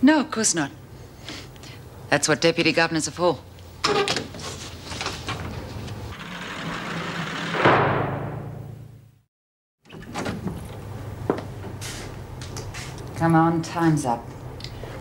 No, of course not. That's what deputy governors are for. Come on, time's up.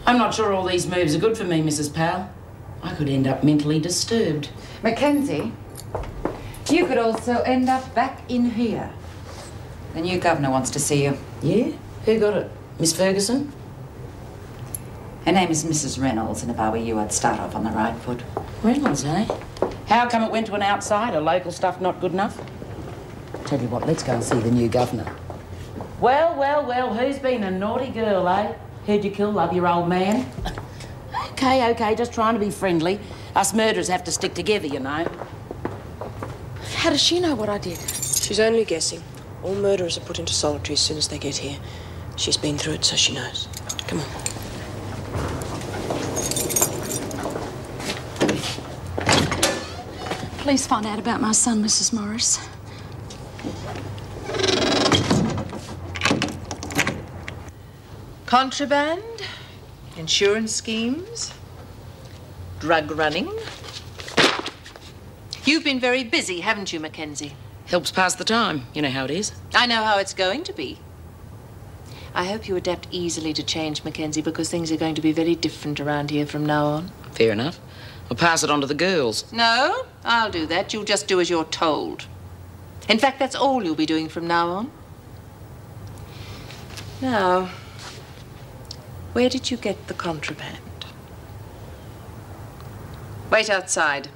I'm not sure all these moves are good for me, Mrs. Powell. I could end up mentally disturbed. Mackenzie, you could also end up back in here. The new governor wants to see you. Yeah? Who got it? Miss Ferguson? Her name is Mrs. Reynolds, and if I were you, I'd start off on the right foot. Reynolds, eh? How come it went to an outsider? Local stuff not good enough? Tell you what, let's go and see the new governor. Well, who's been a naughty girl, eh? Heard you kill love your old man? Okay, just trying to be friendly. Us murderers have to stick together, you know. How does she know what I did? She's only guessing. All murderers are put into solitary as soon as they get here. She's been through it, so she knows. Come on. Please find out about my son, Mrs. Morris. Contraband, insurance schemes, drug running. You've been very busy, haven't you, Mackenzie? Helps pass the time. You know how it is. I know how it's going to be. I hope you adapt easily to change, Mackenzie, because things are going to be very different around here from now on. Fair enough. I'll pass it on to the girls. No, I'll do that. You'll just do as you're told. In fact, that's all you'll be doing from now on. Now, where did you get the contraband? Wait outside.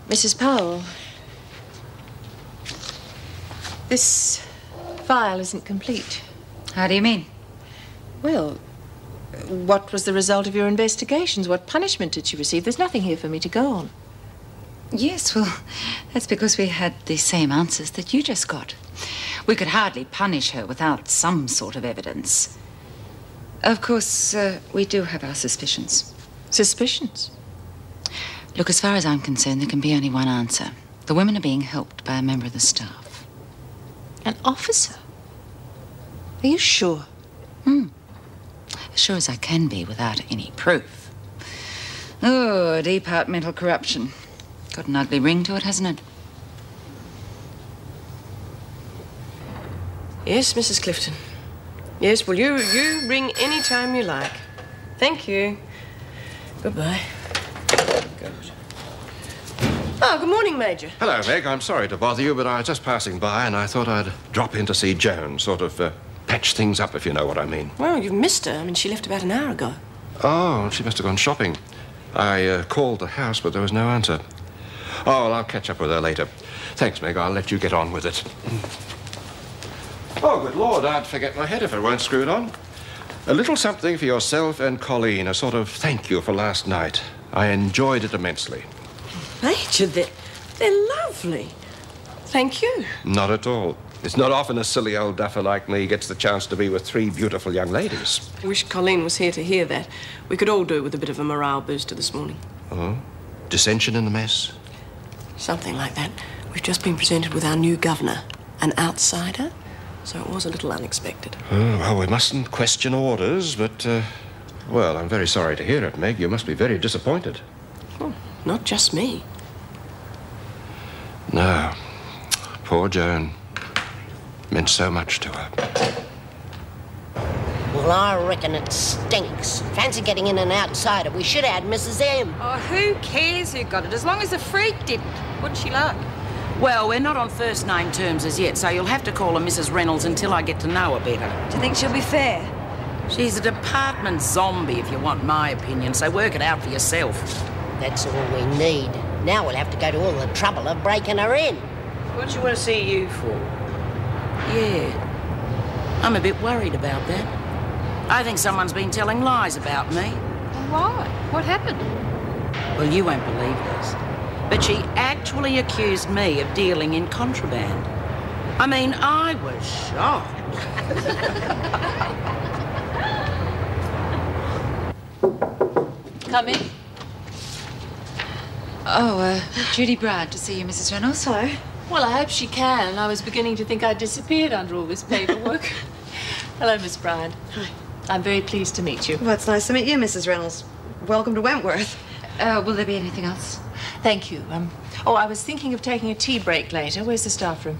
Mrs. Powell, this file isn't complete. How do you mean? Well, what was the result of your investigations? What punishment did she receive? There's nothing here for me to go on. Yes, well, that's because we had the same answers that you just got. We could hardly punish her without some sort of evidence. Of course, we do have our suspicions. Suspicions? Look, as far as I'm concerned, there can be only one answer. The women are being helped by a member of the staff. An officer? Are you sure? As sure as I can be without any proof. Oh, departmental corruption. Got an ugly ring to it, hasn't it? Yes, Mrs. Clifton. Yes, well, you ring any time you like. Thank you. Goodbye. Good. Oh, good morning, Major. Hello, Meg. I'm sorry to bother you, but I was just passing by and I thought I'd drop in to see Joan, sort of patch things up, if you know what I mean. Well, you've missed her. I mean, she left about an hour ago. Oh, she must have gone shopping. I called the house, but there was no answer. Oh, well, I'll catch up with her later. Thanks, Meg. I'll let you get on with it. Oh, good Lord, I'd forget my head if it weren't screwed on. A little something for yourself and Colleen, a sort of thank you for last night. I enjoyed it immensely. Major, they're lovely. Thank you. Not at all. It's not often a silly old duffer like me gets the chance to be with three beautiful young ladies. I wish Colleen was here to hear that. We could all do with a bit of a morale booster this morning. Oh? Dissension in the mess? Something like that. We've just been presented with our new governor, an outsider, so it was a little unexpected. Oh, well, we mustn't question orders, but, well, I'm very sorry to hear it, Meg. You must be very disappointed. Oh, not just me. No. Poor Joan. Meant so much to her. Well, I reckon it stinks. Fancy getting in an outsider. We should have had Mrs. M. Oh, who cares who got it, as long as the freak didn't. What'd she like? Well, we're not on first name terms as yet, so you'll have to call her Mrs. Reynolds until I get to know her better. Do you think she'll be fair? She's a department zombie, if you want my opinion, so work it out for yourself. That's all we need. Now we'll have to go to all the trouble of breaking her in. What do you want to see you for? Yeah. I'm a bit worried about that. I think someone's been telling lies about me. Why? What happened? Well, you won't believe this, but she actually accused me of dealing in contraband. I mean, I was shocked. Come in. Oh, Judy Brad to see you, Mrs. Reynolds. Hello. Well, I hope she can. I was beginning to think I'd disappeared under all this paperwork. Hello, Miss Bryant. Hi. I'm very pleased to meet you. Well, it's nice to meet you, Mrs. Reynolds. Welcome to Wentworth. Will there be anything else? Thank you. I was thinking of taking a tea break later. Where's the staff room?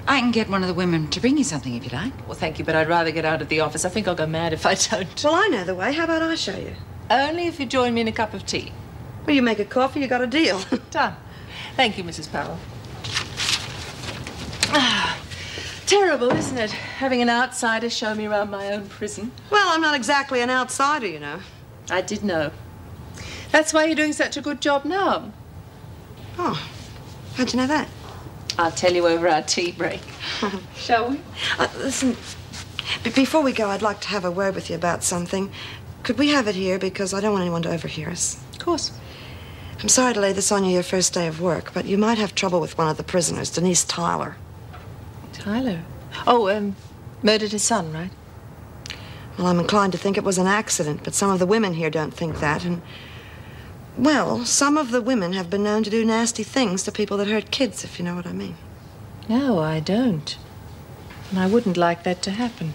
I can get one of the women to bring you something if you like. Well, thank you, but I'd rather get out of the office. I think I'll go mad if I don't. Well, I know the way. How about I show you? Only if you join me in a cup of tea. Well, you make a coffee, you got a deal. Done. Thank you, Mrs. Powell. Terrible, isn't it? Having an outsider show me around my own prison. Well, I'm not exactly an outsider, you know. I did know. That's why you're doing such a good job now. Oh, how'd you know that? I'll tell you over our tea break. Shall we? Listen, before we go, I'd like to have a word with you about something. Could we have it here? Because I don't want anyone to overhear us. Of course. I'm sorry to lay this on you your first day of work, but you might have trouble with one of the prisoners, Denise Tyler. Tyler? Oh, murdered his son, right? Well, I'm inclined to think it was an accident, but some of the women here don't think that, and... Well, some of the women have been known to do nasty things to people that hurt kids, if you know what I mean. No, I don't. And I wouldn't like that to happen.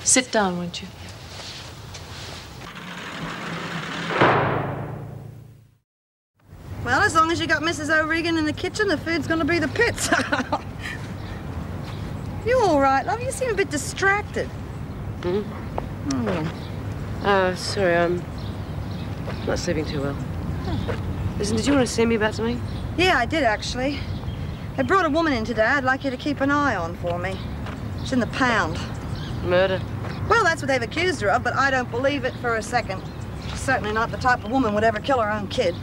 Sit down, won't you? Well, as long as you got Mrs. O'Regan in the kitchen, the food's gonna be the pits. You all right, love? You seem a bit distracted. Sorry, I'm not sleeping too well. Listen, did you want to see me about something? Yeah, I did, actually. They brought a woman in today I'd like you to keep an eye on for me. She's in the pound. Murder? Well, that's what they've accused her of, but I don't believe it for a second. She's certainly not the type of woman would ever kill her own kid.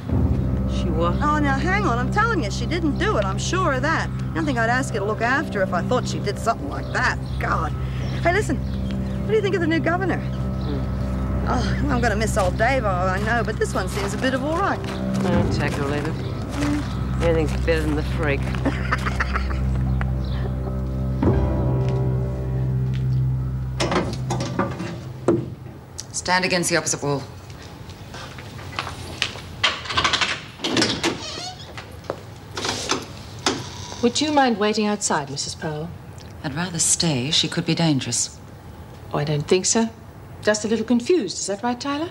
She what? Oh, now, hang on. I'm telling you, she didn't do it. I'm sure of that. I don't think I'd ask you to look after her if I thought she did something like that. God. Hey, listen. What do you think of the new governor? Oh, I'm going to miss old Dave, I know, but this one seems a bit of all right. No, take it or leave it. Anything's better than the freak. Stand against the opposite wall. Would you mind waiting outside, Mrs. Powell? I'd rather stay. She could be dangerous. Oh, I don't think so. Just a little confused. Is that right, Tyler?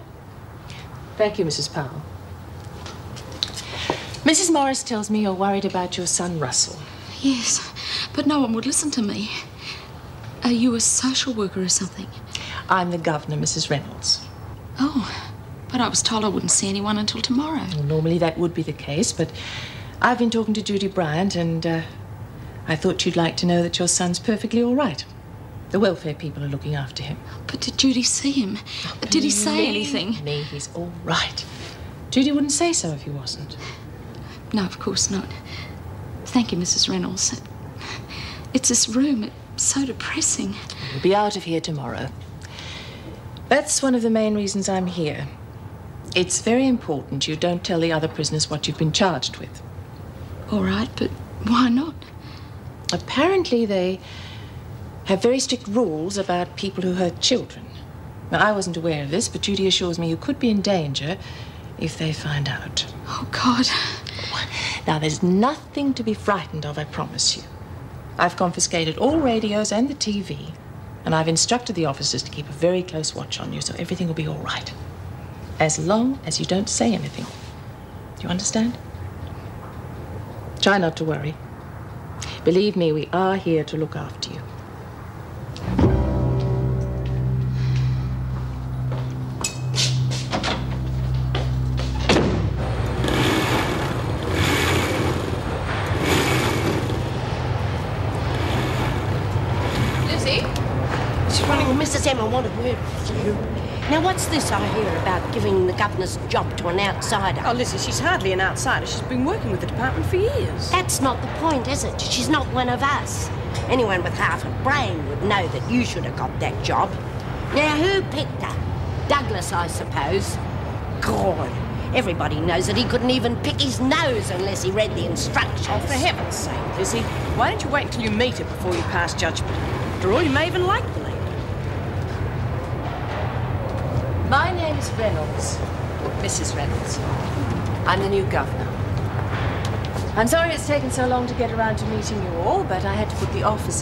Thank you, Mrs. Powell. Mrs. Morris tells me you're worried about your son, Russell. Yes, but no one would listen to me. Are you a social worker or something? I'm the governor, Mrs. Reynolds. Oh, but I was told I wouldn't see anyone until tomorrow. Well, normally that would be the case, but I've been talking to Judy Bryant, and I thought you'd like to know that your son's perfectly all right. The welfare people are looking after him. But did Judy see him? Did he say anything? Me, he's all right. Judy wouldn't say so if he wasn't. No, of course not. Thank you, Mrs. Reynolds. It's this room. It's so depressing. We'll be out of here tomorrow. That's one of the main reasons I'm here. It's very important you don't tell the other prisoners what you've been charged with. All right, but why not? Apparently they have very strict rules about people who hurt children. Now, I wasn't aware of this, but Judy assures me you could be in danger if they find out. Oh, God. Now, there's nothing to be frightened of, I promise you. I've confiscated all radios and the TV, and I've instructed the officers to keep a very close watch on you, so everything will be all right. As long as you don't say anything. Do you understand? Try not to worry. Believe me, we are here to look after you. Mrs. Emma wanted a word with you. Now, what's this I hear about giving the governor's job to an outsider? Oh, Lizzie, she's hardly an outsider. She's been working with the department for years. That's not the point, is it? She's not one of us. Anyone with half a brain would know that you should have got that job. Now, who picked her? Douglas, I suppose. God, everybody knows that he couldn't even pick his nose unless he read the instructions. Oh, for heaven's sake, Lizzie, why don't you wait until you meet her before you pass judgment? After all, you may even like the lady. My name's Reynolds, Mrs. Reynolds. I'm the new governor. I'm sorry it's taken so long to get around to meeting you all, but I had to put the office